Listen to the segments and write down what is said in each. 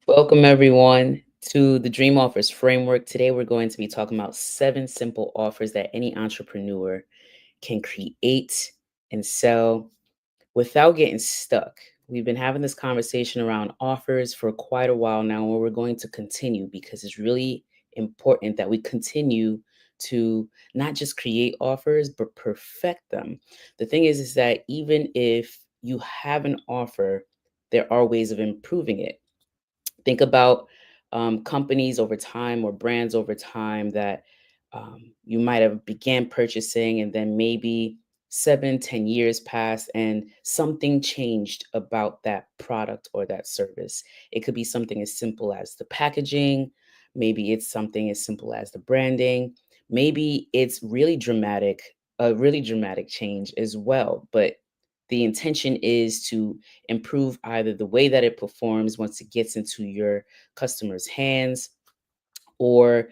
Welcome, everyone, to the Dream Offers Framework. Today, we're going to be talking about 7 simple offers that any entrepreneur can create and sell without getting stuck. We've been having this conversation around offers for quite a while now, and we're going to continue because it's really important that we continue to not just create offers, but perfect them. The thing is that even if you have an offer, there are ways of improving it. Think about companies over time or brands over time that you might have began purchasing, and then maybe 7, 10 years passed and something changed about that product or that service. It could be something as simple as the packaging. Maybe it's something as simple as the branding. Maybe it's a really dramatic change as well. But the intention is to improve either the way that it performs once it gets into your customers' hands, or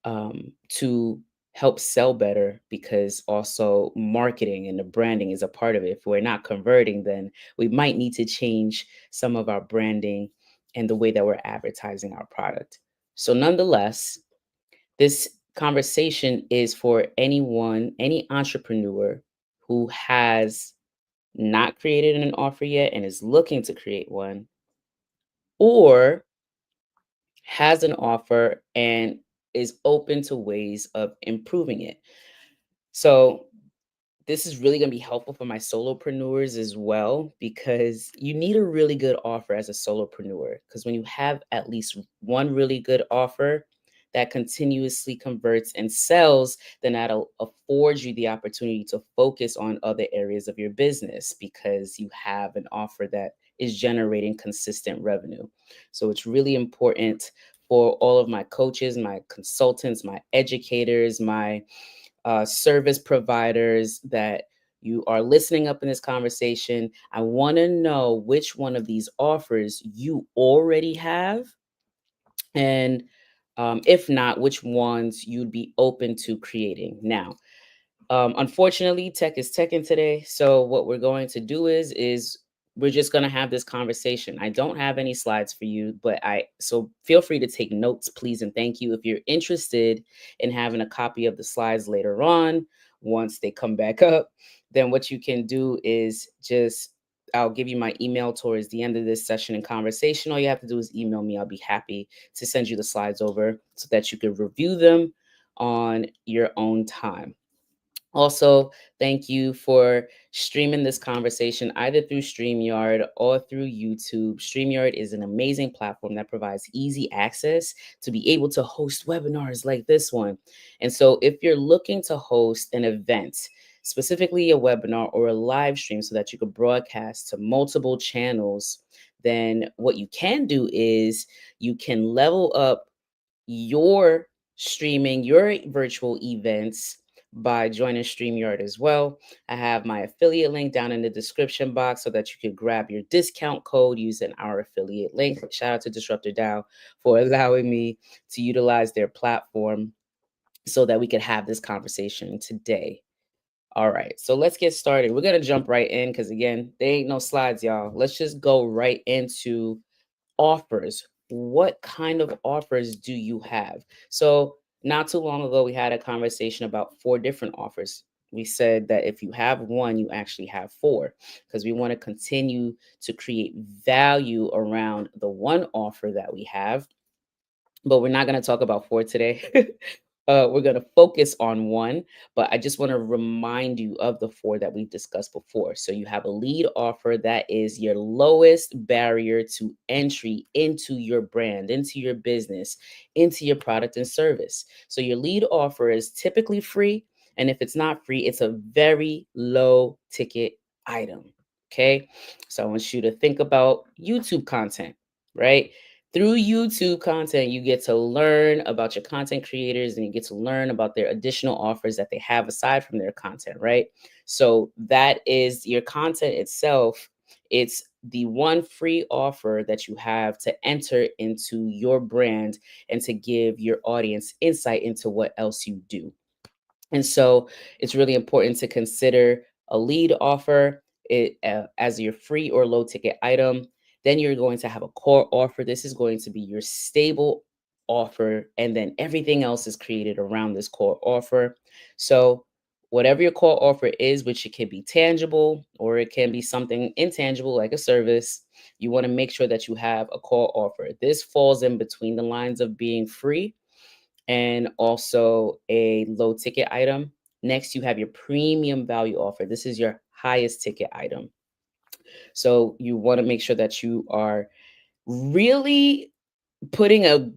to help sell better, because also marketing and the branding is a part of it. If we're not converting, then we might need to change some of our branding and the way that we're advertising our product. So, nonetheless, this conversation is for anyone, any entrepreneur who has not created an offer yet and is looking to create one, or has an offer and is open to ways of improving it. So, this is really going to be helpful for my solopreneurs as well, because you need a really good offer as a solopreneur. Because when you have at least one really good offer that continuously converts and sells, then that'll afford you the opportunity to focus on other areas of your business because you have an offer that is generating consistent revenue. So it's really important for all of my coaches, my consultants, my educators, my service providers that you are listening up in this conversation. I want to know which one of these offers you already have, and if not, which ones you'd be open to creating. Now, unfortunately, tech is teching today. So what we're going to do is we're just going to have this conversation. I don't have any slides for you, but I so feel free to take notes, please, and thank you. If you're interested in having a copy of the slides later on, once they come back up, then what you can do is just I'll give you my email towards the end of this session and conversation. All you have to do is email me. I'll be happy to send you the slides over so that you can review them on your own time. Also, thank you for streaming this conversation either through StreamYard or through YouTube. StreamYard is an amazing platform that provides easy access to be able to host webinars like this one. And so, if you're looking to host an event, specifically a webinar or a live stream, so that you could broadcast to multiple channels, then what you can do is you can level up your streaming, your virtual events by joining StreamYard as well. I have my affiliate link down in the description box so that you can grab your discount code using our affiliate link. Shout out to Disruptor DAO for allowing me to utilize their platform so that we could have this conversation today. All right, so let's get started. We're going to jump right in because, again, there ain't no slides, y'all. Let's just go right into offers. What kind of offers do you have? So, not too long ago, we had a conversation about 4 different offers. We said that if you have one, you actually have 4, because we want to continue to create value around the one offer that we have. But we're not going to talk about 4 today. We're going to focus on one, but I just want to remind you of the 4 that we've discussed before. So you have a lead offer that is your lowest barrier to entry into your brand, into your business, into your product and service. So your lead offer is typically free. And if it's not free, it's a very low ticket item. Okay. So I want you to think about YouTube content, right? Through YouTube content, you get to learn about your content creators and you get to learn about their additional offers that they have aside from their content, right? So that is your content itself. It's the one free offer that you have to enter into your brand and to give your audience insight into what else you do. And so it's really important to consider a lead offer as your free or low ticket item. Then you're going to have a core offer. This is going to be your stable offer. And then everything else is created around this core offer. So, whatever your core offer is, which it can be tangible or it can be something intangible like a service, you want to make sure that you have a core offer. This falls in between the lines of being free and also a low ticket item. Next, you have your premium value offer. This is your highest ticket item. So you want to make sure that you are really putting a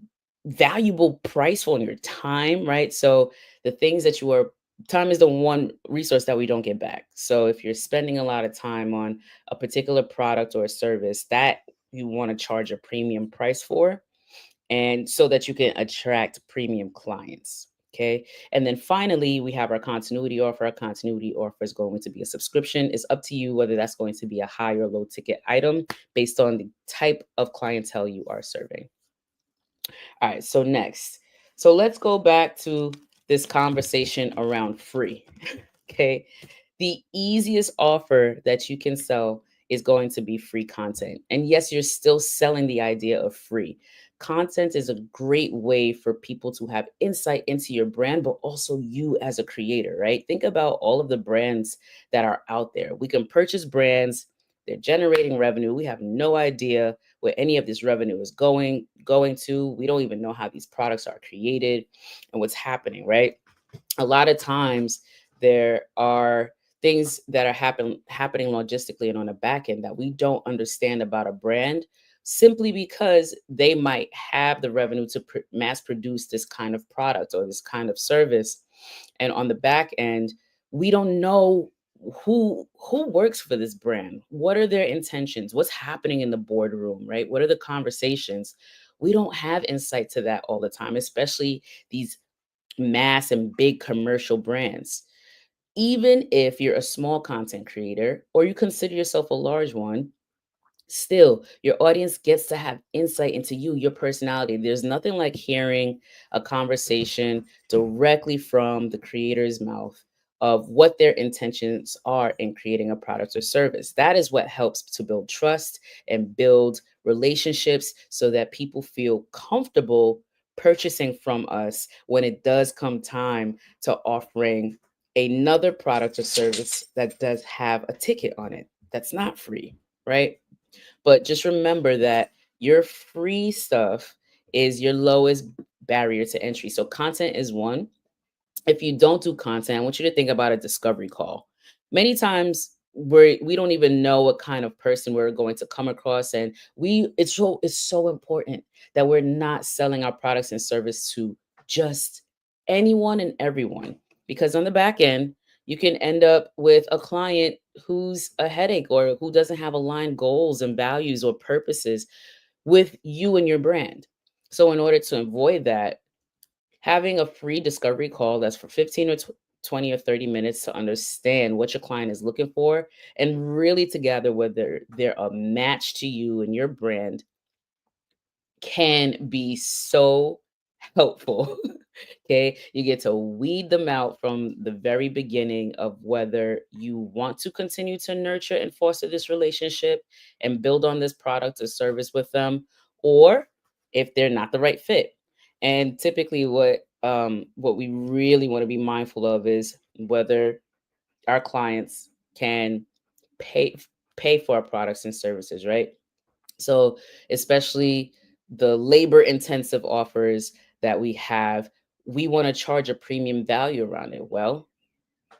valuable price on your time, right? So the things that you are time is the one resource that we don't get back. So if you're spending a lot of time on a particular product or a service that you want to charge a premium price for, and so that you can attract premium clients. Okay. And then finally, we have our continuity offer. Our continuity offer is going to be a subscription. It's up to you whether that's going to be a high or low ticket item based on the type of clientele you are serving. All right. So, next. So, let's go back to this conversation around free. Okay. The easiest offer that you can sell is going to be free content. And yes, you're still selling the idea of free. Content is a great way for people to have insight into your brand, but also you as a creator, right? Think about all of the brands that are out there. We can purchase brands, they're generating revenue. We have no idea where any of this revenue is going to. We don't even know how these products are created and what's happening, right? A lot of times there are things that are happening logistically and on the back end that we don't understand about a brand simply because they might have the revenue to mass produce this kind of product or this kind of service, and on the back end we don't know who works for this brand, what are their intentions, what's happening in the boardroom, right? What are the conversations? We don't have insight to that all the time, especially these mass and big commercial brands. Even if you're a small content creator or you consider yourself a large one, still your audience gets to have insight into you, your personality. There's nothing like hearing a conversation directly from the creator's mouth of what their intentions are in creating a product or service. That is what helps to build trust and build relationships so that people feel comfortable purchasing from us when it does come time to offering another product or service that does have a ticket on it that's not free, right? But just remember that your free stuff is your lowest barrier to entry. So content is one. If you don't do content, I want you to think about a discovery call. Many times we don't even know what kind of person we're going to come across, and it's so important that we're not selling our products and service to just anyone and everyone, because on the back end you can end up with a client who's a headache or who doesn't have aligned goals and values or purposes with you and your brand. So in order to avoid that, having a free discovery call that's for 15 or 20 or 30 minutes to understand what your client is looking for and really to gather whether they're a match to you and your brand can be so helpful. Okay. You get to weed them out from the very beginning of whether you want to continue to nurture and foster this relationship and build on this product or service with them, or if they're not the right fit. And typically what we really want to be mindful of is whether our clients can pay pay for our products and services, right? So, especially the labor intensive offers that we have, we want to charge a premium value around it. Well,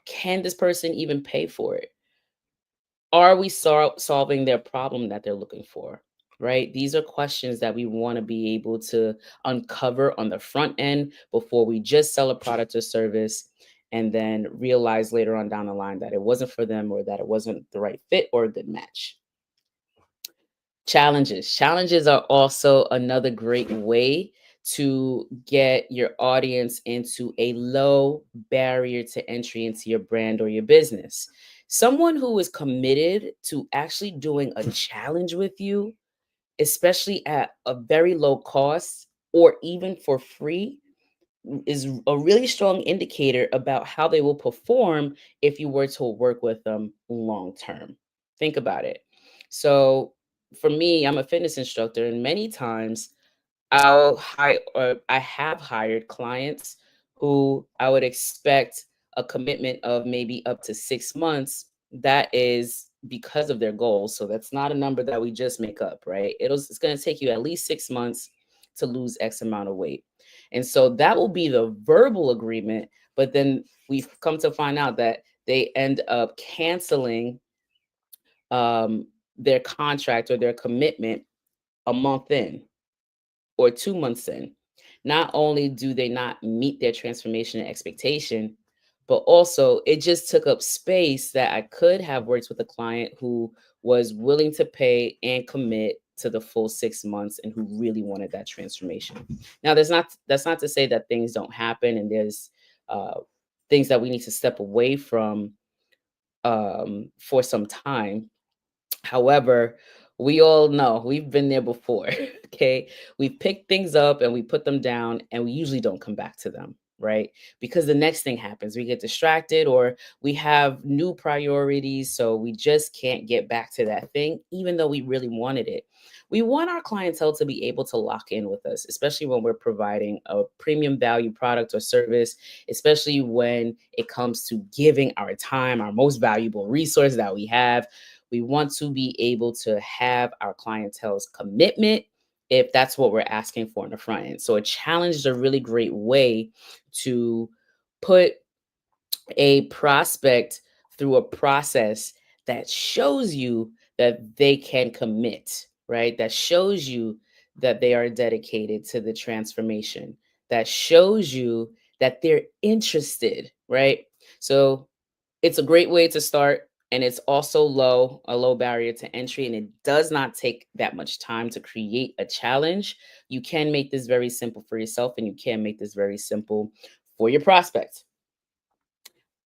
can this person even pay for it? Are we solving their problem that they're looking for? Right? These are questions that we want to be able to uncover on the front end before we just sell a product or service and then realize later on down the line that it wasn't for them or that it wasn't the right fit or a good match. Challenges are also another great way to get your audience into a low barrier to entry into your brand or your business. Someone who is committed to actually doing a challenge with you, especially at a very low cost or even for free, is a really strong indicator about how they will perform if you were to work with them long term. Think about it. So, for me, I'm a fitness instructor, and many times I have hired clients who I would expect a commitment of maybe up to 6 months. That is because of their goals. So that's not a number that we just make up, right? It's going to take you at least 6 months to lose X amount of weight. And so that will be the verbal agreement. But then we've come to find out that they end up canceling um, their contract or their commitment a month in or 2 months in. Not only do they not meet their transformation and expectation, but also it just took up space that I could have worked with a client who was willing to pay and commit to the full 6 months and who really wanted that transformation. Now, that's not to say that things don't happen and there's uh, things that we need to step away from for some time. However, we all know we've been there before. Okay. We pick things up and we put them down and we usually don't come back to them, right? Because the next thing happens, we get distracted or we have new priorities. So we just can't get back to that thing, even though we really wanted it. We want our clientele to be able to lock in with us, especially when we're providing a premium value product or service, especially when it comes to giving our time, our most valuable resource that we have. We want to be able to have our clientele's commitment if that's what we're asking for in the front end. So a challenge is a really great way to put a prospect through a process that shows you that they can commit, right? That shows you that they are dedicated to the transformation, that shows you that they're interested, right? So it's a great way to start, and it's also a low barrier to entry, and it does not take that much time to create a challenge. You can make this very simple for yourself, and you can make this very simple for your prospect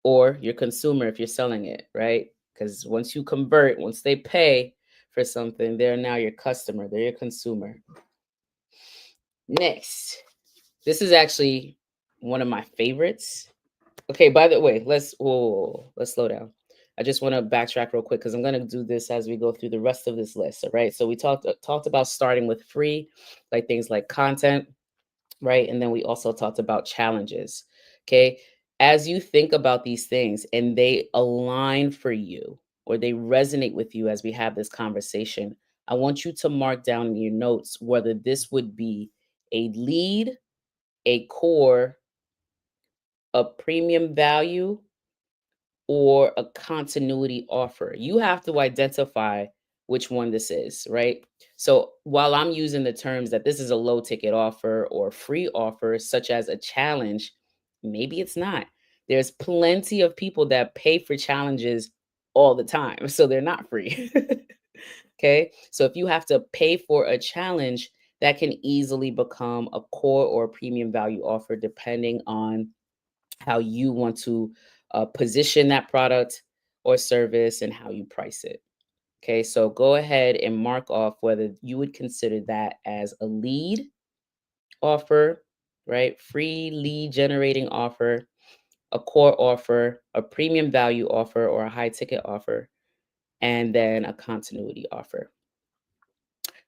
or your consumer if you're selling it, right? Because once you convert, once they pay for something, they're now your customer, they're your consumer. Next, this is actually one of my favorites. Okay, by the way, let's slow down. I just want to backtrack real quick because I'm going to do this as we go through the rest of this list. All right. So we talked about starting with free, like things like content, right? And then we also talked about challenges. Okay. As you think about these things and they align for you or they resonate with you as we have this conversation, I want you to mark down in your notes whether this would be a lead, a core, a premium value, or a continuity offer. You have to identify which one this is, right? So while I'm using the terms that this is a low ticket offer or free offer, such as a challenge, maybe it's not. There's plenty of people that pay for challenges all the time, so they're not free. Okay. So if you have to pay for a challenge, that can easily become a core or premium value offer depending on how you want to position that product or service and how you price it. Okay, so go ahead and mark off whether you would consider that as a lead offer, right? Free lead generating offer, a core offer, a premium value offer, or a high ticket offer, and then a continuity offer.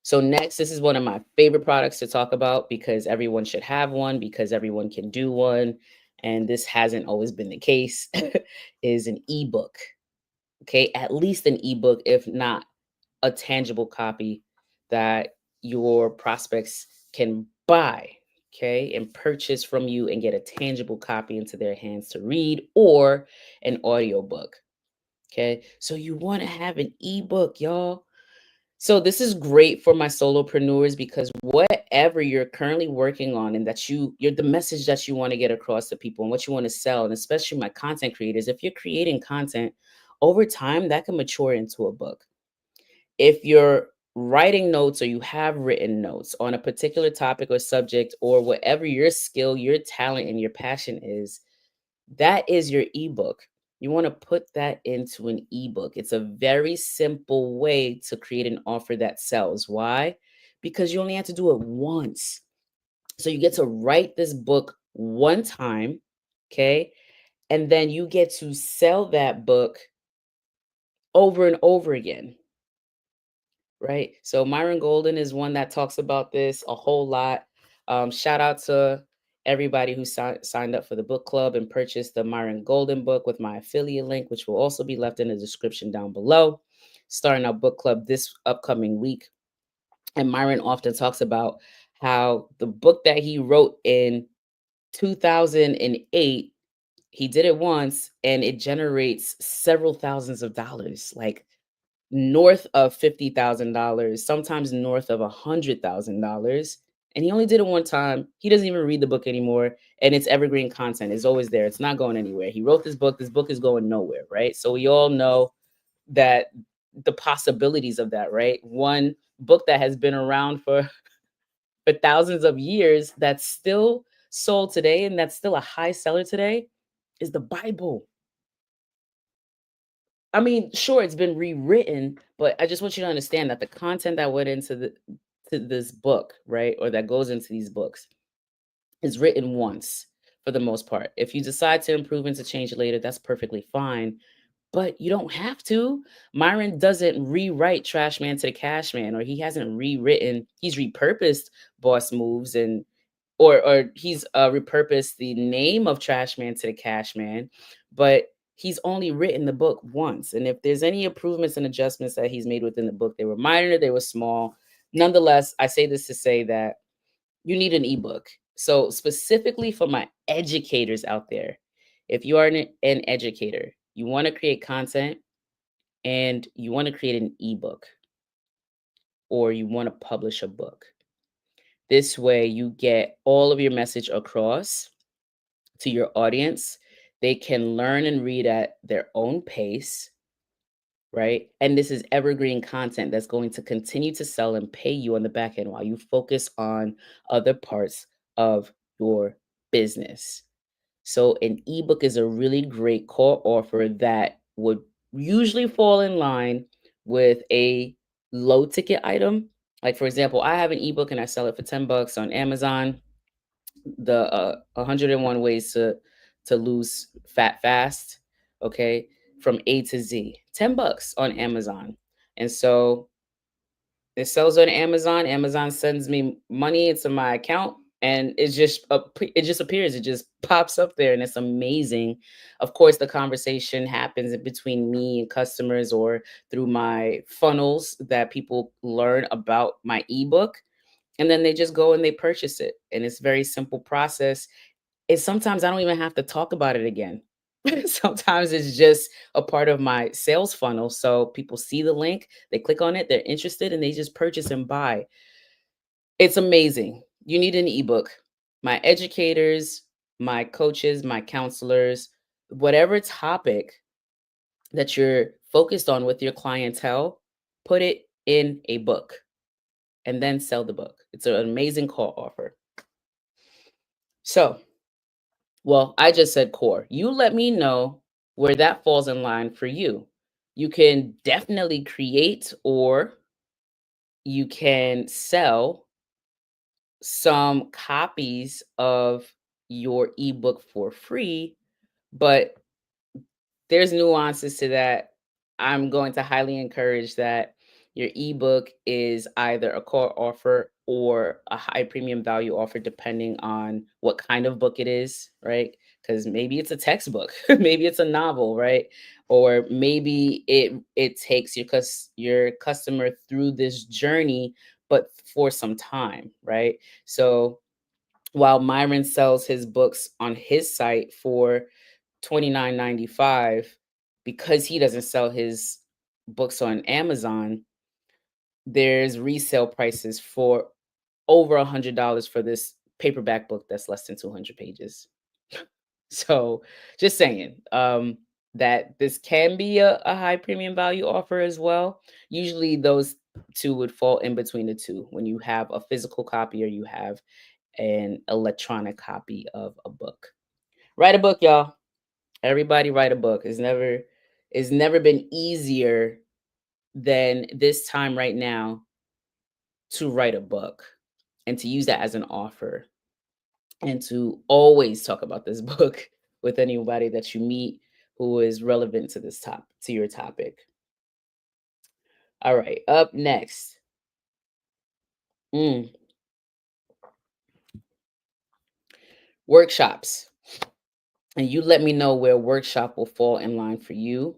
So next, this is one of my favorite products to talk about because everyone should have one because everyone can do one. And this hasn't always been the case, is an ebook. Okay, at least an ebook, if not a tangible copy that your prospects can buy, okay, and purchase from you and get a tangible copy into their hands to read or an audiobook. Okay, so you want to have an ebook, y'all. So this is great for my solopreneurs because whatever you're currently working on and that you're the message that you want to get across to people and what you want to sell, and especially my content creators, if you're creating content over time, that can mature into a book. If you're writing notes or you have written notes on a particular topic or subject or whatever your skill, your talent, and your passion is, that is your ebook. You want to put that into an ebook. It's a very simple way to create an offer that sells. Why? Because you only have to do it once. So you get to write this book one time, okay? And then you get to sell that book over and over again. right? So Myron Golden is one that talks about this a whole lot. Shout out to everybody who signed up for the book club and purchased the Myron Golden book with my affiliate link, which will also be left in the description down below. Starting our book club this upcoming week. And Myron often talks about how the book that he wrote in 2008, he did it once and it generates several thousands of dollars, like north of $50,000, sometimes north of $100,000. And he only did it one time. He doesn't even read the book anymore. And it's evergreen content. It's always there. It's not going anywhere. He wrote this book. This book is going nowhere, right? So we all know that the possibilities of that, right? One book that has been around for thousands of years that's still sold today and that's still a high seller today is the Bible. I mean, sure, it's been rewritten, but I just want you to understand that the content that went into this book, right, or that goes into these books is written once for the most part. If you decide to improve and to change it later, that's perfectly fine. But you don't have to. Myron doesn't rewrite Trash Man to the Cash Man, or he hasn't rewritten, he's repurposed Boss Moves and or he's repurposed the name of Trash Man to the Cash Man, but he's only written the book once. And if there's any improvements and adjustments that he's made within the book, they were minor, they were small. Nonetheless, I say this to say that you need an ebook. So specifically for my educators out there, if you are an educator, you want to create content and you want to create an ebook or you want to publish a book. This way you get all of your message across to your audience. They can learn and read at their own pace, right? And this is evergreen content that's going to continue to sell and pay you on the back end while you focus on other parts of your business. So, an ebook is a really great core offer that would usually fall in line with a low ticket item. Like, for example, I have an ebook and I sell it for 10 bucks on Amazon, the 101 ways to lose fat fast, okay, from A to Z. 10 bucks on Amazon. And so it sells on Amazon. Amazon sends me money into my account and it just appears. It just pops up there and it's amazing. Of course, the conversation happens in between me and customers or through my funnels that people learn about my ebook and then they just go and they purchase it. And it's very simple process. And sometimes I don't even have to talk about it again. Sometimes it's just a part of my sales funnel. So people see the link, they click on it, they're interested, and they just purchase and buy. It's amazing. You need an ebook. My educators, my coaches, my counselors, whatever topic that you're focused on with your clientele, put it in a book and then sell the book. It's an amazing call offer. So, well, I just said core. You let me know where that falls in line for you. You can definitely create or you can sell some copies of your ebook for free, but there's nuances to that. I'm going to highly encourage that your ebook is either a core offer or a high premium value offer, depending on what kind of book it is, right? Because maybe it's a textbook, maybe it's a novel, right? Or maybe it takes your customer through this journey, but for some time, right? So while Myron sells his books on his site for 29.95 because he doesn't sell his books on Amazon, there's resale prices for over $100 for this paperback book that's less than 200 pages. So just saying that this can be a high premium value offer as well. Usually those two would fall in between the two when you have a physical copy or you have an electronic copy of a book. Write a book, y'all. Everybody write a book. It's never been easier than this time right now to write a book and to use that as an offer and to always talk about this book with anybody that you meet who is relevant to this to your topic. All right, up next. Mm, Workshops. And you let me know where workshop will fall in line for you.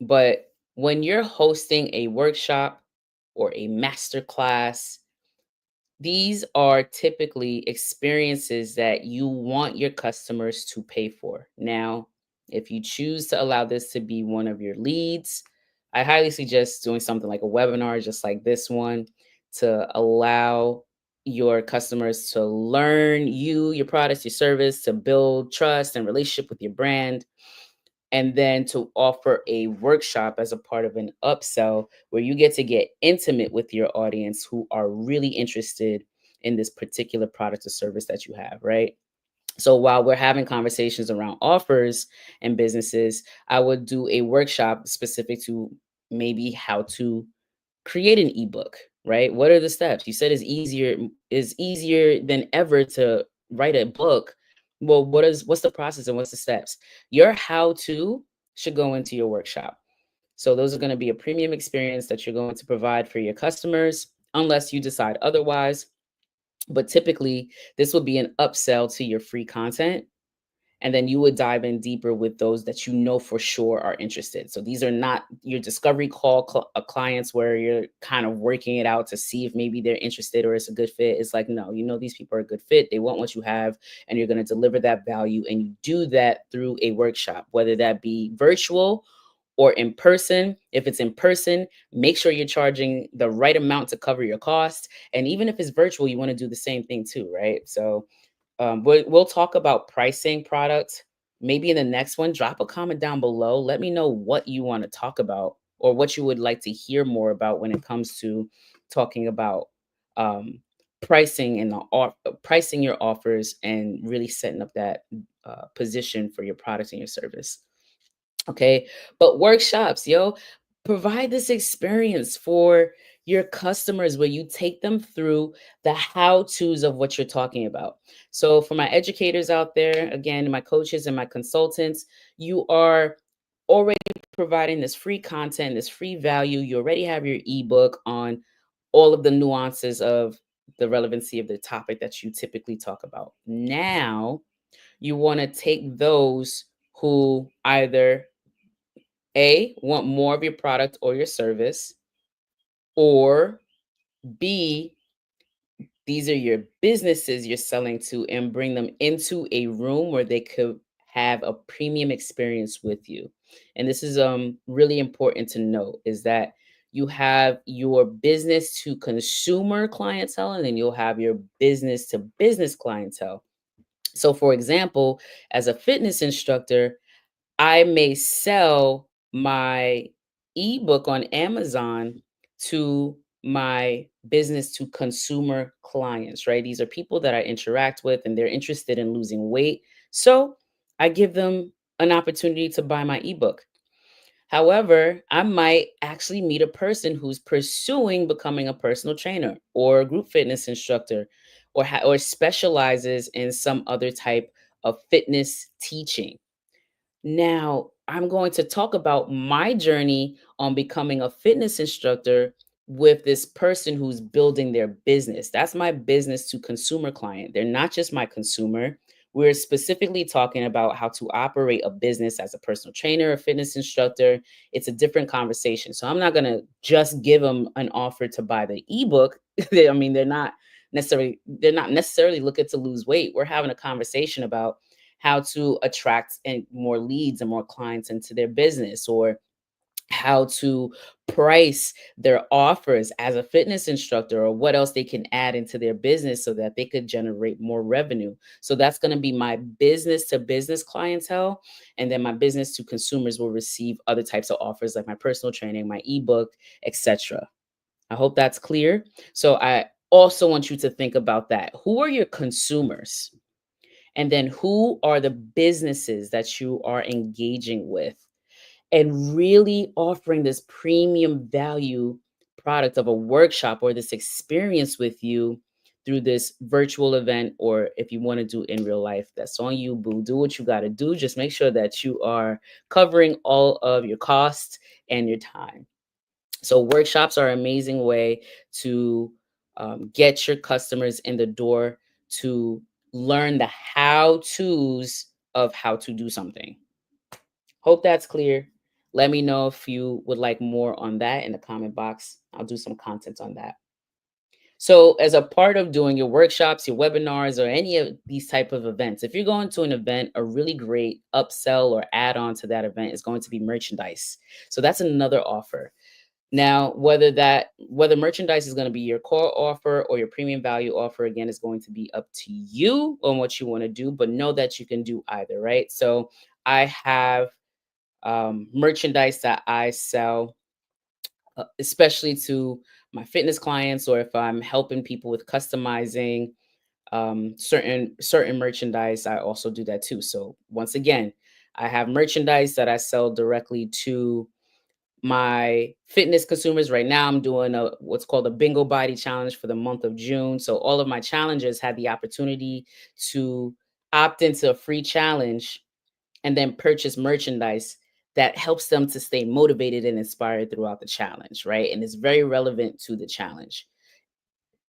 But when you're hosting a workshop or a master class, these are typically experiences that you want your customers to pay for. Now, if you choose to allow this to be one of your leads, I highly suggest doing something like a webinar, just like this one, to allow your customers to learn you, your products, your service, to build trust and relationship with your brand, and then to offer a workshop as a part of an upsell where you get to get intimate with your audience who are really interested in this particular product or service that you have, right? So while we're having conversations around offers and businesses, I would do a workshop specific to maybe how to create an ebook, right? What are the steps? You said is easier than ever to write a book. Well, what's the process and what's the steps? Your how to should go into your workshop. So those are going to be a premium experience that you're going to provide for your customers unless you decide otherwise. But typically, this will be an upsell to your free content, and then you would dive in deeper with those that you know for sure are interested. So these are not your discovery call clients where you're kind of working it out to see if maybe they're interested or it's a good fit. It's like, no, you know, these people are a good fit. They want what you have, and you're going to deliver that value. And you do that through a workshop, whether that be virtual or in person. If it's in person, make sure you're charging the right amount to cover your cost. And even if it's virtual, you want to do the same thing too, right? So we'll talk about pricing products. Maybe in the next one, drop a comment down below. Let me know what you want to talk about or what you would like to hear more about when it comes to talking about um, pricing and pricing your offers and really setting up that position for your product and your service. Okay. But workshops, provide this experience for your customers where you take them through the how to's of what you're talking about. So, for my educators out there, again, my coaches and my consultants, you are already providing this free content, this free value. You already have your ebook on all of the nuances of the relevancy of the topic that you typically talk about. Now, you want to take those who either a, want more of your product or your service, or B, these are your businesses you're selling to and bring them into a room where they could have a premium experience with you. And this is really important to note is that you have your business to consumer clientele and then you'll have your business to business clientele. So for example, as a fitness instructor, I may sell my ebook on Amazon to my business to consumer clients, right? These are people that I interact with and they're interested in losing weight. So I give them an opportunity to buy my ebook. However, I might actually meet a person who's pursuing becoming a personal trainer or a group fitness instructor or specializes in some other type of fitness teaching. Now, I'm going to talk about my journey on becoming a fitness instructor with this person who's building their business. That's my business to consumer client. They're not just my consumer. We're specifically talking about how to operate a business as a personal trainer, a fitness instructor. It's a different conversation. So I'm not going to just give them an offer to buy the ebook. I mean, they're not necessarily looking to lose weight. We're having a conversation about how to attract and more leads and more clients into their business, or how to price their offers as a fitness instructor, or what else they can add into their business so that they could generate more revenue. So that's going to be my business to business clientele, and then my business to consumers will receive other types of offers like my personal training, my ebook, etc. I hope that's clear. So I also want you to think about that. Who are your consumers? And then who are the businesses that you are engaging with? And really offering this premium value product of a workshop or this experience with you through this virtual event, or if you want to do in real life, that's on you, boo. Do what you got to do. Just make sure that you are covering all of your costs and your time. So workshops are an amazing way to get your customers in the door to learn the how to's of how to do something. Hope that's clear. Let me know if you would like more on that in the comment box. I'll do some content on that. So, as a part of doing your workshops, your webinars, or any of these type of events, if you're going to an event, a really great upsell or add-on to that event is going to be merchandise. So that's another offer. Now, whether merchandise is going to be your core offer or your premium value offer, again, is going to be up to you on what you want to do, but know that you can do either, right? So I have merchandise that I sell, especially to my fitness clients, or if I'm helping people with customizing certain merchandise, I also do that too. So once again, I have merchandise that I sell directly to my fitness consumers. Right now I'm doing a what's called a bingo body challenge for the month of June. So all of my challengers had the opportunity to opt into a free challenge and then purchase merchandise that helps them to stay motivated and inspired throughout the challenge, right? And it's very relevant to the challenge.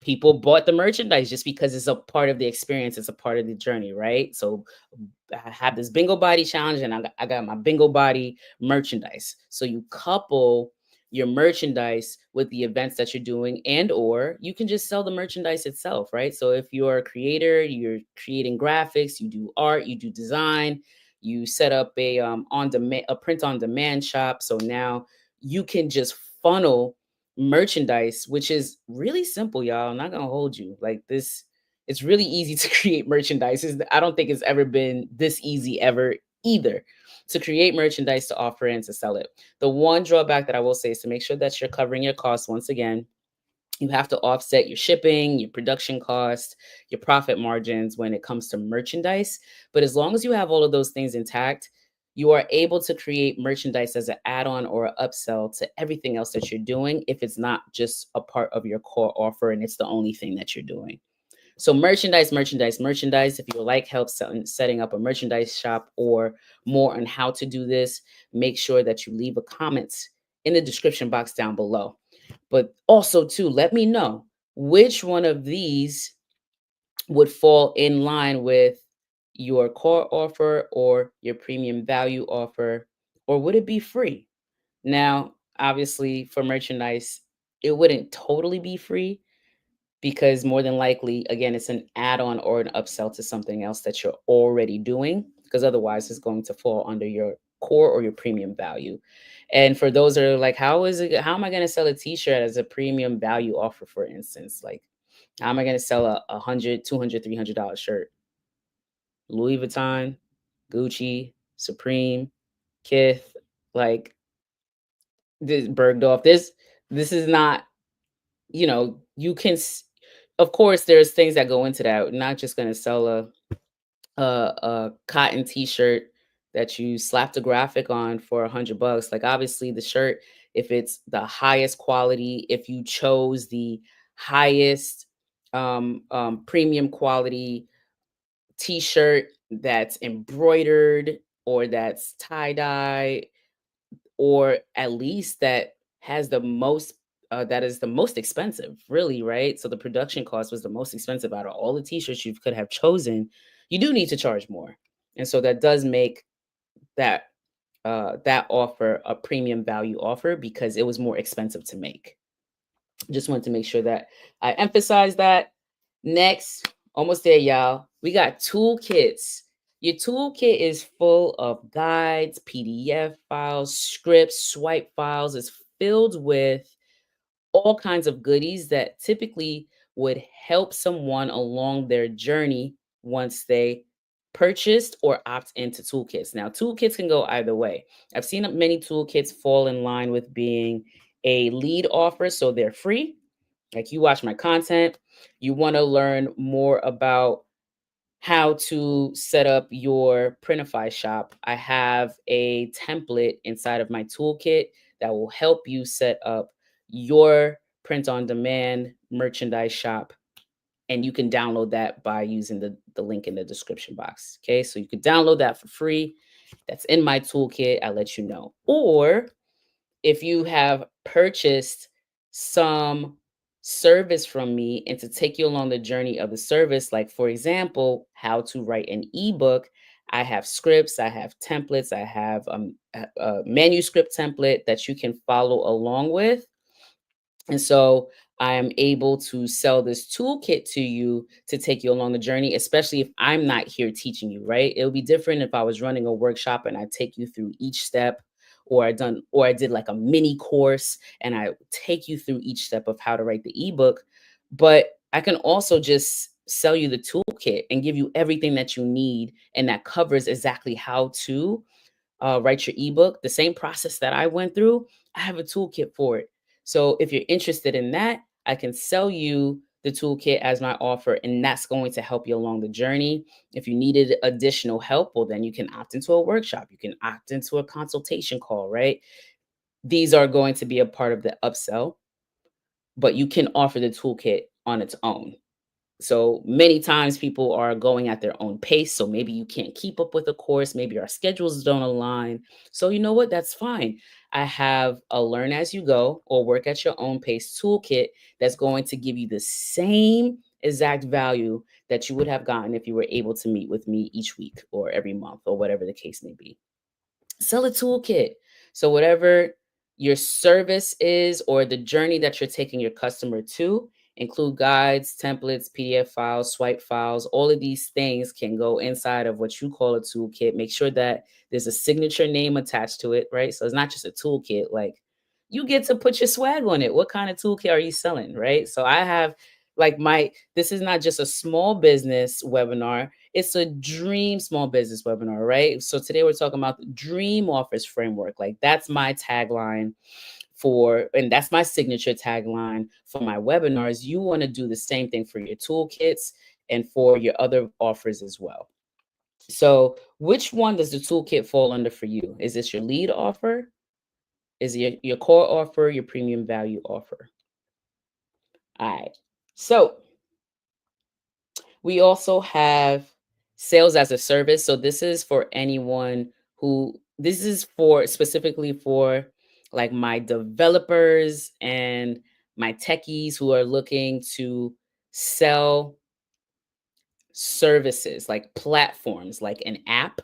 People bought the merchandise just because it's a part of the experience, it's a part of the journey, right? So I have this bingo body challenge and I got my bingo body merchandise. So you couple your merchandise with the events that you're doing, and or you can just sell the merchandise itself, right? So if you're a creator, you're creating graphics, you do art, you do design, you set up a on demand, a print on demand shop. So now you can just funnel merchandise, which is really simple, y'all. I'm not gonna hold you. Like this, it's really easy to create merchandise. I don't think it's ever been this easy ever either to create merchandise, to offer and to sell it. The one drawback that I will say is to make sure that you're covering your costs. Once again, you have to offset your shipping, your production cost, your profit margins when it comes to merchandise. But as long as you have all of those things intact, you are able to create merchandise as an add-on or an upsell to everything else that you're doing if it's not just a part of your core offer and it's the only thing that you're doing. So merchandise, merchandise, merchandise. If you would like help setting up a merchandise shop or more on how to do this, make sure that you leave a comment in the description box down below. But also too, let me know which one of these would fall in line with your core offer or your premium value offer, or would it be free? Now, obviously, for merchandise, it wouldn't totally be free because more than likely, again, it's an add-on or an upsell to something else that you're already doing, because otherwise it's going to fall under your core or your premium value. And for those that are like, how am I going to sell a t-shirt as a premium value offer, for instance? Like, how am I going to sell a 100, 200, $300 shirt? Louis Vuitton, Gucci, Supreme, Kith, like this Bergdorf. This is not, you can of course, there's things that go into that. We're not just gonna sell a cotton T-shirt that you slap the graphic on for $100. Like obviously, the shirt, if it's the highest quality, if you chose the highest premium quality T-shirt that's embroidered or that's tie dye, or at least that has the most that is the most expensive, really, right? So the production cost was the most expensive out of all the t-shirts you could have chosen. You do need to charge more, and so that does make that that offer a premium value offer because it was more expensive to make. Just wanted to make sure that I emphasize that. Next, almost there, y'all. We got toolkits. Your toolkit is full of guides, PDF files, scripts, swipe files. It's filled with all kinds of goodies that typically would help someone along their journey once they purchased or opt into toolkits. Now, toolkits can go either way. I've seen many toolkits fall in line with being a lead offer, so they're free. Like you watch my content, you want to learn more about how to set up your Printify shop. I have a template inside of my toolkit that will help you set up your print on demand merchandise shop. And you can download that by using the link in the description box. Okay, so you can download that for free. That's in my toolkit. I'll let you know. Or if you have purchased some service from me and to take you along the journey of the service, like for example, how to write an ebook, I have scripts, I have templates, I have a manuscript template that you can follow along with. And so I am able to sell this toolkit to you to take you along the journey, especially if I'm not here teaching you, right? It'll be different if I was running a workshop and I take you through each step, or I did like a mini course and I take you through each step of how to write the ebook. But I can also just sell you the toolkit and give you everything that you need, and that covers exactly how to write your ebook, the same process that I went through. I have a toolkit for it. So if you're interested in that, I can sell you the toolkit as my offer, and that's going to help you along the journey. If you needed additional help, well, then you can opt into a workshop, you can opt into a consultation call, right? These are going to be a part of the upsell, but you can offer the toolkit on its own. So many times people are going at their own pace. So maybe you can't keep up with the course. Maybe our schedules don't align. So you know what? That's fine. I have a learn as you go or work at your own pace toolkit that's going to give you the same exact value that you would have gotten if you were able to meet with me each week or every month or whatever the case may be. Sell a toolkit. So whatever your service is or the journey that you're taking your customer to, include guides, templates, PDF files, swipe files. All of these things can go inside of what you call a toolkit. Make sure that there's a signature name attached to it, right? So it's not just a toolkit. Like, you get to put your swag on it. What kind of toolkit are you selling, right? So I have like this is not just a small business webinar, it's a dream small business webinar, right? So today we're talking about the Dream Office Framework. Like, that's my tagline and that's my signature tagline for my webinars. You want to do the same thing for your toolkits and for your other offers as well. So which one does the toolkit fall under for you? Is this your lead offer? Is it your core offer, your premium value offer? All right. So we also have sales as a service. So this is for anyone this is for specifically for like my developers and my techies who are looking to sell services like platforms, like an app,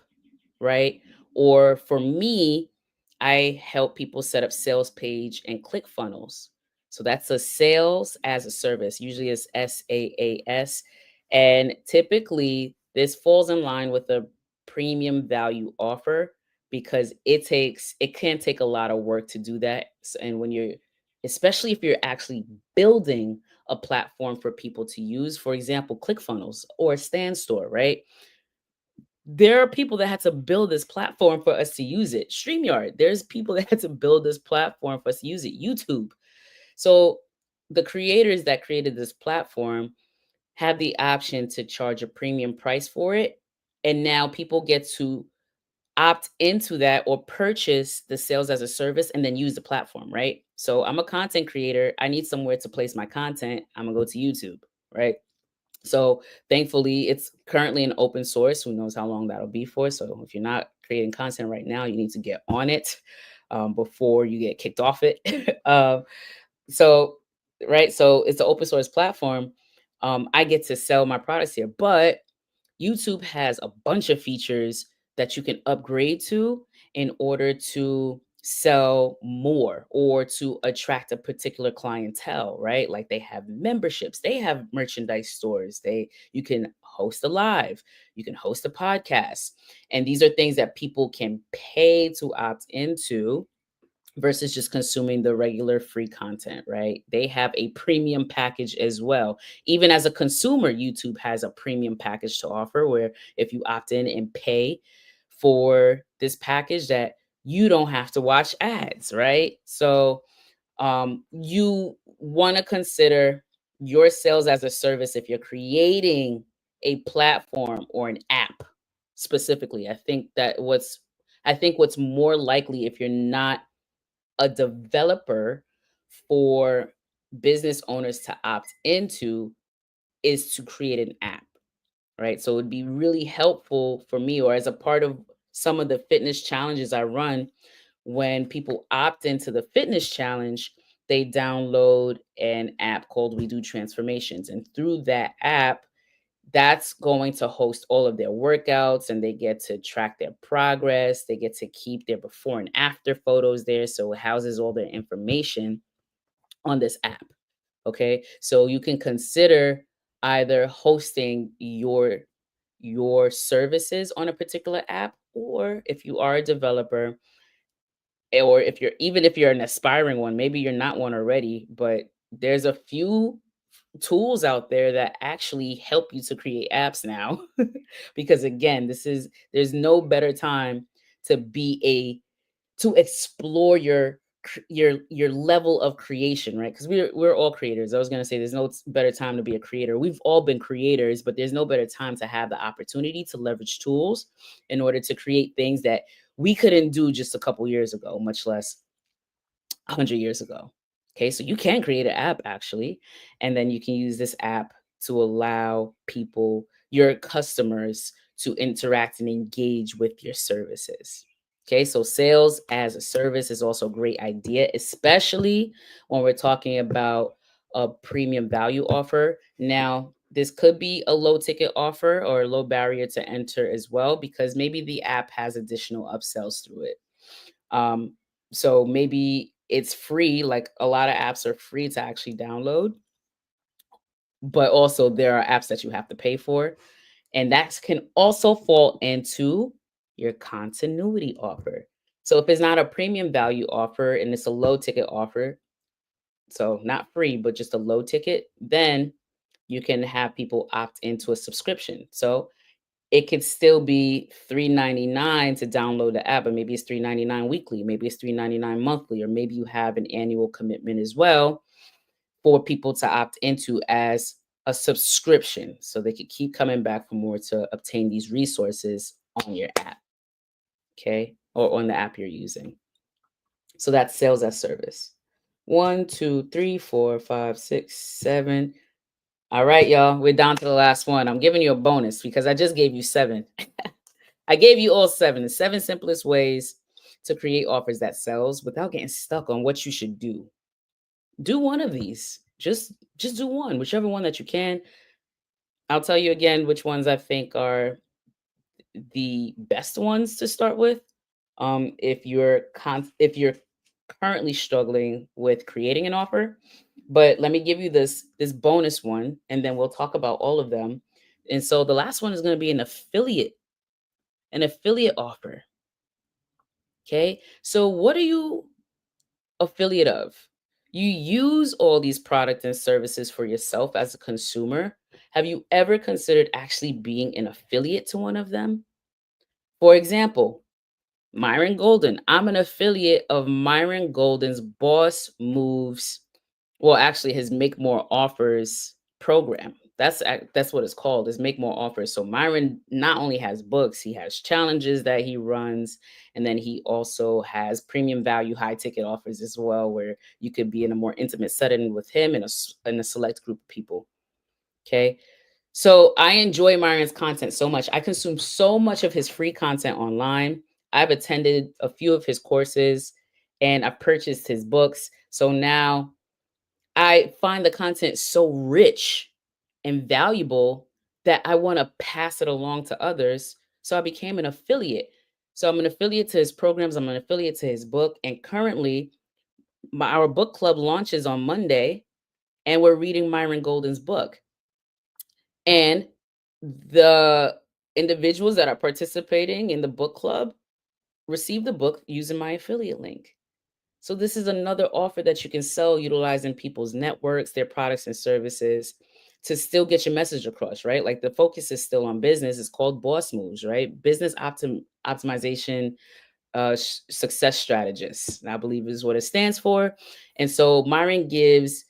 right? Or for me, I help people set up sales page and click funnels. So that's a sales as a service. Usually it's SaaS. And typically this falls in line with a premium value offer because it can take a lot of work to do that. And when you're, especially if you're actually building a platform for people to use, for example, ClickFunnels or StanStore, right? There are people that had to build this platform for us to use it. StreamYard, there's people that had to build this platform for us to use it. YouTube. So the creators that created this platform have the option to charge a premium price for it. And now people get to opt into that or purchase the sales as a service and then use the platform, right? So I'm a content creator. I need somewhere to place my content. I'm going to go to YouTube, right? So thankfully, it's currently an open source. Who knows how long that'll be for? So if you're not creating content right now, you need to get on it before you get kicked off it. So right, so it's an open source platform. I get to sell my products here, but YouTube has a bunch of features that you can upgrade to in order to sell more or to attract a particular clientele, right? Like they have memberships, they have merchandise stores, you can host a live, you can host a podcast. And these are things that people can pay to opt into versus just consuming the regular free content, right? They have a premium package as well. Even as a consumer, YouTube has a premium package to offer where if you opt in and pay for this package that you don't have to watch ads, right? So you want to consider your sales as a service if you're creating a platform or an app specifically. I think what's more likely if you're not a developer for business owners to opt into is to create an app, right? So it'd be really helpful for me, or as a part of some of the fitness challenges I run, when people opt into the fitness challenge, they download an app called We Do Transformations. And through that app, that's going to host all of their workouts, and they get to track their progress. They get to keep their before and after photos there. So it houses all their information on this app. Okay. So you can consider either hosting your services on a particular app, or if you are a developer, or if you're even if you're an aspiring one, maybe you're not one already, but there's a few tools out there that actually help you to create apps now. Because again, there's no better time to be a to explore your level of creation, right? Because we're all creators. I was going to say there's no better time to be a creator. We've all been creators, but there's no better time to have the opportunity to leverage tools in order to create things that we couldn't do just a couple years ago, much less 100 years ago. Okay, so you can create an app actually, and then you can use this app to allow people, your customers, to interact and engage with your services. Okay, so sales as a service is also a great idea, especially when we're talking about a premium value offer. Now, this could be a low ticket offer or a low barrier to enter as well, because maybe the app has additional upsells through it. Um, so maybe it's free, like a lot of apps are free to actually download, but also there are apps that you have to pay for. And that can also fall into your continuity offer. So if it's not a premium value offer and it's a low ticket offer, so not free, but just a low ticket, then you can have people opt into a subscription. So it could still be $3.99 to download the app, but maybe it's $3.99 weekly, maybe it's $3.99 monthly, or maybe you have an annual commitment as well for people to opt into as a subscription, so they could keep coming back for more to obtain these resources on your app, okay, or on the app you're using. So that's sales as service. 1, 2, 3, 4, 5, 6, 7. All right, y'all, we're down to the last one. I'm giving you a bonus because I just gave you 7. I gave you all 7, the 7 simplest ways to create offers that sells without getting stuck on what you should do. Do one of these. Just do one, whichever one that you can. I'll tell you again which ones I think are the best ones to start with. If you're currently struggling with creating an offer, but let me give you this bonus one, and then we'll talk about all of them. And so the last one is going to be an affiliate offer. Okay. So what are you affiliate of? You use all these products and services for yourself as a consumer. Have you ever considered actually being an affiliate to one of them? For example, Myron Golden. I'm an affiliate of Myron Golden's Boss Moves. Well, actually, his Make More Offers program. That's what it's called. Is Make More Offers. So Myron not only has books, he has challenges that he runs, and then he also has premium value, high ticket offers as well, where you could be in a more intimate setting with him and in a select group of people. Okay. So I enjoy Myron's content so much. I consume so much of his free content online. I've attended a few of his courses and I've purchased his books. So now I find the content so rich and valuable that I want to pass it along to others. So I became an affiliate. So I'm an affiliate to his programs, I'm an affiliate to his book. And currently, our book club launches on Monday, and we're reading Myron Golden's book. And the individuals that are participating in the book club receive the book using my affiliate link. So this is another offer that you can sell utilizing people's networks, their products and services to still get your message across, right? Like the focus is still on business. It's called Boss Moves, right? Business optimization success strategist, I believe is what it stands for. And so Myron gives,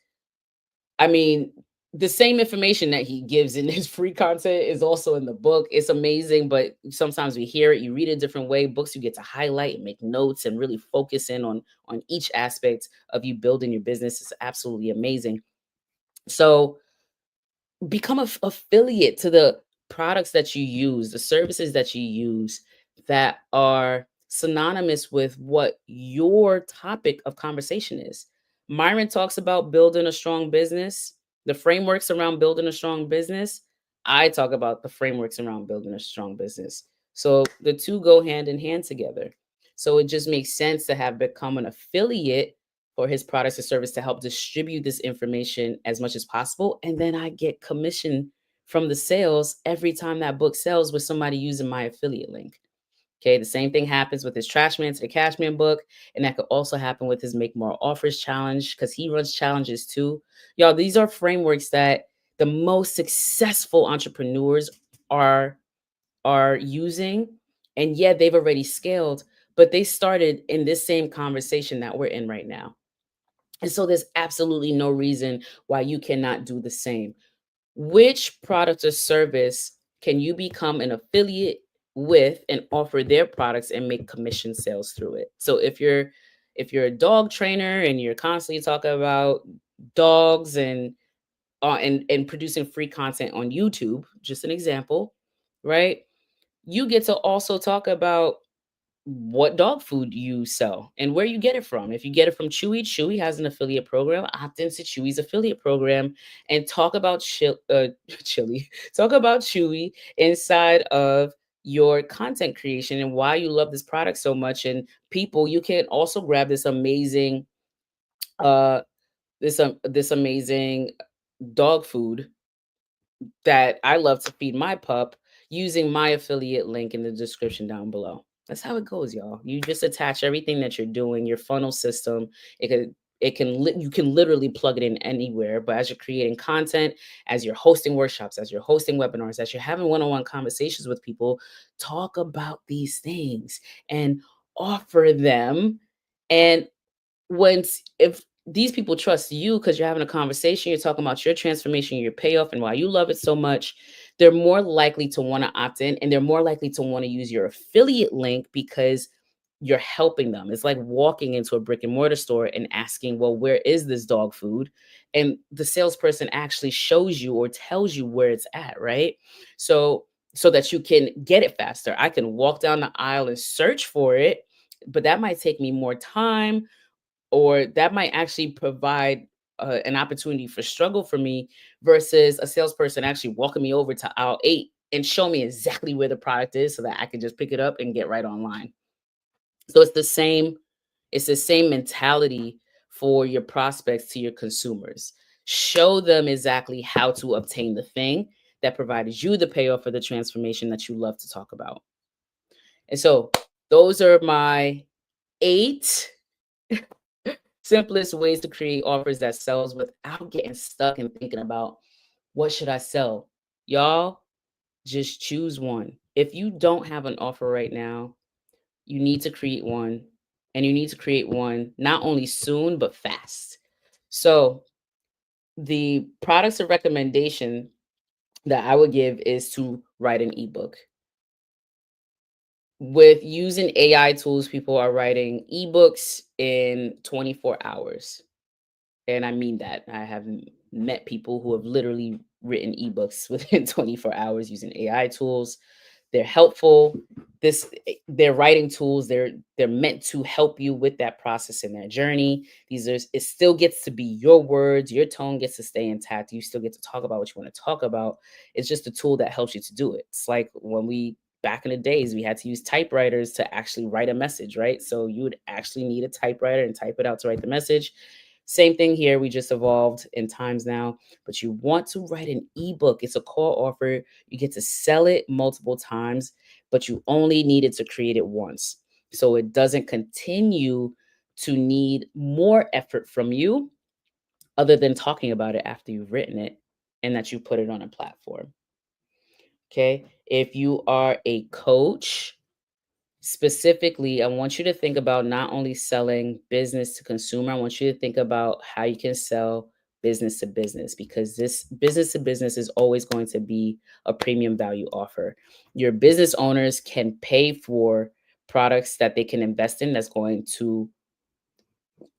I mean, the same information that he gives in his free content is also in the book. It's amazing, but sometimes we hear it, you read it a different way. Books you get to highlight and make notes and really focus in on each aspect of you building your business. It's absolutely amazing. So become a affiliate to the products that you use, the services that you use that are synonymous with what your topic of conversation is. Myron talks about building a strong business, the frameworks around building a strong business. I talk about the frameworks around building a strong business. So the two go hand in hand together. So it just makes sense to have become an affiliate for his products or service to help distribute this information as much as possible. And then I get commission from the sales every time that book sells with somebody using my affiliate link. Okay, the same thing happens with his Trashman to the Cashman book, and that could also happen with his Make More Offers challenge because he runs challenges too. Y'all, these are frameworks that the most successful entrepreneurs are are using, and yeah, they've already scaled, but they started in this same conversation that we're in right now. And so there's absolutely no reason why you cannot do the same. Which product or service can you become an affiliate with and offer their products and make commission sales through it? So if you're a dog trainer and you're constantly talking about dogs and producing free content on YouTube, just an example, right? You get to also talk about what dog food you sell and where you get it from. If you get it from Chewy, Chewy has an affiliate program. Opt into Chewy's affiliate program and talk about Chili. Talk about Chewy inside of your content creation and why you love this product so much. And people, you can also grab uh this amazing dog food that I love to feed my pup using my affiliate link in the description down below. That's how it goes, y'all. You just attach everything that you're doing, your funnel system. You can literally plug it in anywhere. But as you're creating content, as you're hosting workshops, as you're hosting webinars, as you're having one-on-one conversations with people, talk about these things and offer them. And once if these people trust you because you're having a conversation, you're talking about your transformation, your payoff, and why you love it so much, they're more likely to want to opt in and they're more likely to want to use your affiliate link because you're helping them. It's like walking into a brick and mortar store and asking, well, where is this dog food? And the salesperson actually shows you or tells you where it's at, right? So that you can get it faster. I can walk down the aisle and search for it, but that might take me more time, or that might actually provide an opportunity for struggle for me versus a salesperson actually walking me over to aisle 8 and show me exactly where the product is so that I can just pick it up and get right online. So it's the same mentality for your prospects to your consumers. Show them exactly how to obtain the thing that provided you the payoff for the transformation that you love to talk about. And so those are my 8 simplest ways to create offers that sells without getting stuck and thinking about what should I sell. Y'all, just choose one. If you don't have an offer right now, you need to create one, and you need to create one not only soon but fast. So the products of recommendation that I would give is to write an ebook. With using AI tools, people are writing ebooks in 24 hours. And I mean that. I have met people who have literally written ebooks within 24 hours using AI tools. They're helpful. They're writing tools. They're meant to help you with that process and that journey. These are it still gets to be your words, your tone gets to stay intact. You still get to talk about what you want to talk about. It's just a tool that helps you to do it. It's like when we back in the days we had to use typewriters to actually write a message, right? So you would actually need a typewriter and type it out to write the message. Same thing here. We just evolved in times now, but you want to write an ebook. It's a core offer. You get to sell it multiple times, but you only needed to create it once. So it doesn't continue to need more effort from you other than talking about it after you've written it and that you put it on a platform. Okay. If you are a coach, specifically, I want you to think about not only selling business to consumer, I want you to think about how you can sell business to business, because this business to business is always going to be a premium value offer. Your business owners can pay for products that they can invest in that's going to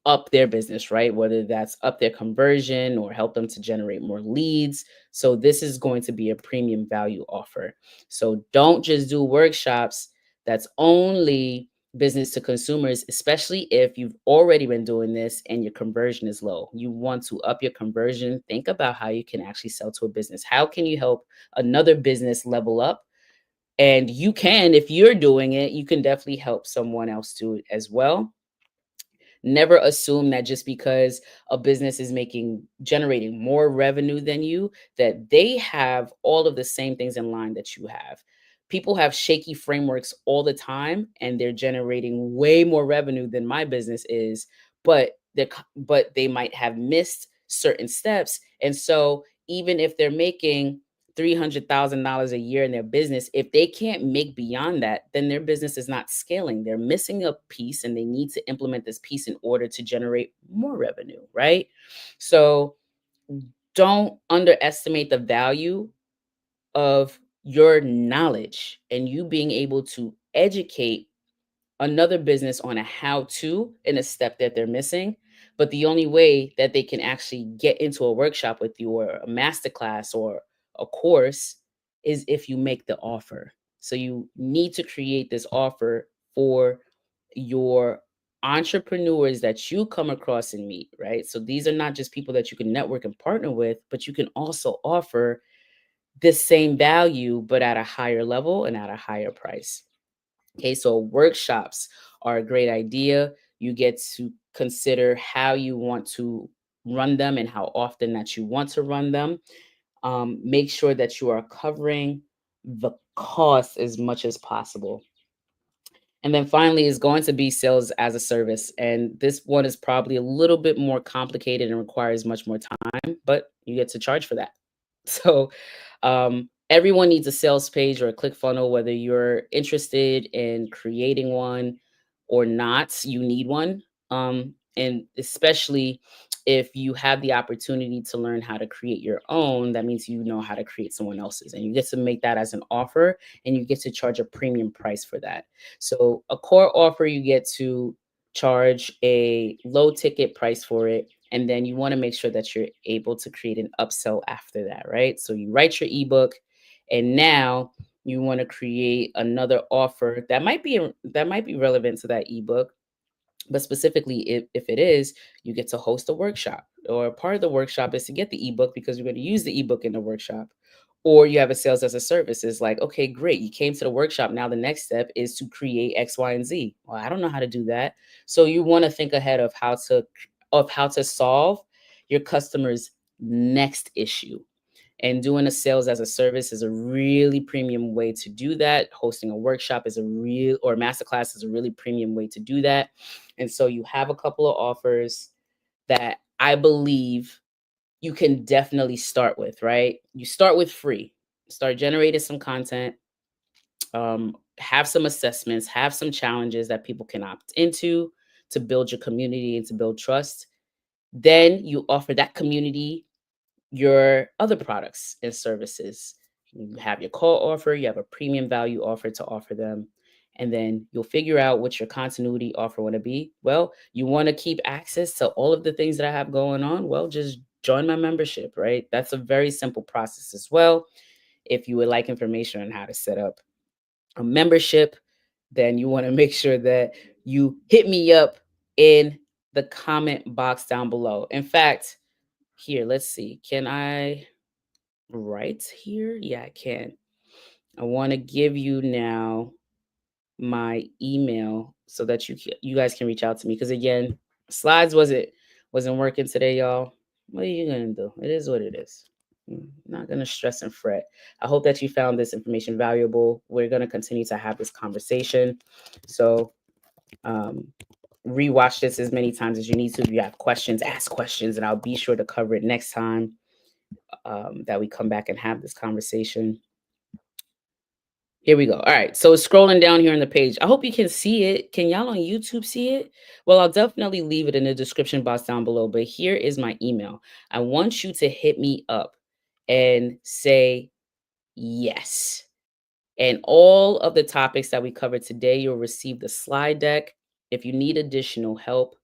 up their business, right? Whether that's up their conversion or help them to generate more leads. So this is going to be a premium value offer. So don't just do workshops that's only business to consumers, especially if you've already been doing this and your conversion is low. You want to up your conversion. Think about how you can actually sell to a business. How can you help another business level up? And you can, if you're doing it, you can definitely help someone else do it as well. Never assume that just because a business is generating more revenue than you, that they have all of the same things in line that you have. People have shaky frameworks all the time and they're generating way more revenue than my business is, but they might have missed certain steps. And so even if they're making $300,000 a year in their business, if they can't make beyond that, then their business is not scaling. They're missing a piece and they need to implement this piece in order to generate more revenue, right? So don't underestimate the value of your knowledge and you being able to educate another business on a how to in a step that they're missing. But the only way that they can actually get into a workshop with you or a masterclass or a course is if you make the offer. So you need to create this offer for your entrepreneurs that you come across and meet, right? So these are not just people that you can network and partner with, but you can also offer the same value, but at a higher level and at a higher price. Okay, so workshops are a great idea. You get to consider how you want to run them and how often that you want to run them. Make sure that you are covering the cost as much as possible. And then finally is going to be sales as a service. And this one is probably a little bit more complicated and requires much more time, but you get to charge for that. So everyone needs a sales page or a click funnel, whether you're interested in creating one or not, you need one. And especially if you have the opportunity to learn how to create your own, that means you know how to create someone else's. And you get to make that as an offer and you get to charge a premium price for that. So a core offer, you get to charge a low ticket price for it, and then you want to make sure that you're able to create an upsell after that, right? So you write your ebook and now you want to create another offer that might be relevant to that ebook, but specifically if it is, you get to host a workshop, or part of the workshop is to get the ebook because you're going to use the ebook in the workshop. Or you have a sales as a service. It's like, okay, great, you came to the workshop, now the next step is to create X, Y, and Z. Well, I don't know how to do that. So you want to think ahead of how to solve your customer's next issue. And doing a sales as a service is a really premium way to do that. Hosting a workshop is a real, or masterclass is a really premium way to do that. And so you have a couple of offers that I believe you can definitely start with, right? You start with free, start generating some content, have some assessments, have some challenges that people can opt into to build your community and to build trust. Then you offer that community your other products and services. You have your call offer, you have a premium value offer to offer them, and then you'll figure out what your continuity offer want to be. Well, you want to keep access to all of the things that I have going on. Well, just join my membership, right? That's a very simple process as well. If you would like information on how to set up a membership, then you want to make sure that you hit me up in the comment box down below. In fact, here, let's see. Can I write here? Yeah, I can. I want to give you now my email so that you guys can reach out to me, because again, slides wasn't working today, y'all. What are you gonna do? It is what it is. Not gonna stress and fret. I hope that you found this information valuable. We're gonna continue to have this conversation. So um rewatch this as many times as you need to. If you have questions, ask questions, and I'll be sure to cover it next time that we come back and have this conversation. Here we go. All right. So it's scrolling down here on the page. I hope you can see it. Can y'all on YouTube see it? Well, I'll definitely leave it in the description box down below. But here is my email. I want you to hit me up and say yes. And all of the topics that we covered today, you'll receive the slide deck. If you need additional help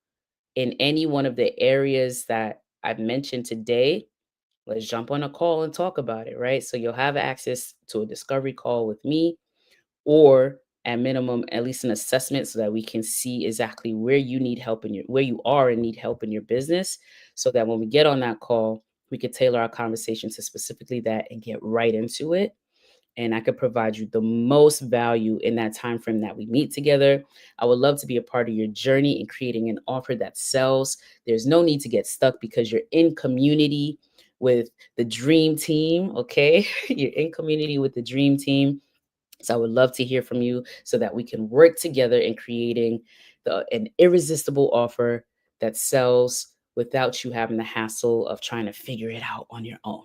in any one of the areas that I've mentioned today, let's jump on a call and talk about it, right? So you'll have access to a discovery call with me, or at minimum, at least an assessment so that we can see exactly where you need help in your where you are and need help in your business so that when we get on that call, we could tailor our conversation to specifically that and get right into it, and I could provide you the most value in that time frame that we meet together. I would love to be a part of your journey in creating an offer that sells. There's no need to get stuck because you're in community with the dream team, okay? You're in community with the dream team. So I would love to hear from you so that we can work together in creating an irresistible offer that sells without you having the hassle of trying to figure it out on your own.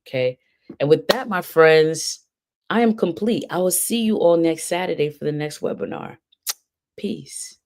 Okay. And with that, my friends, I am complete. I will see you all next Saturday for the next webinar. Peace.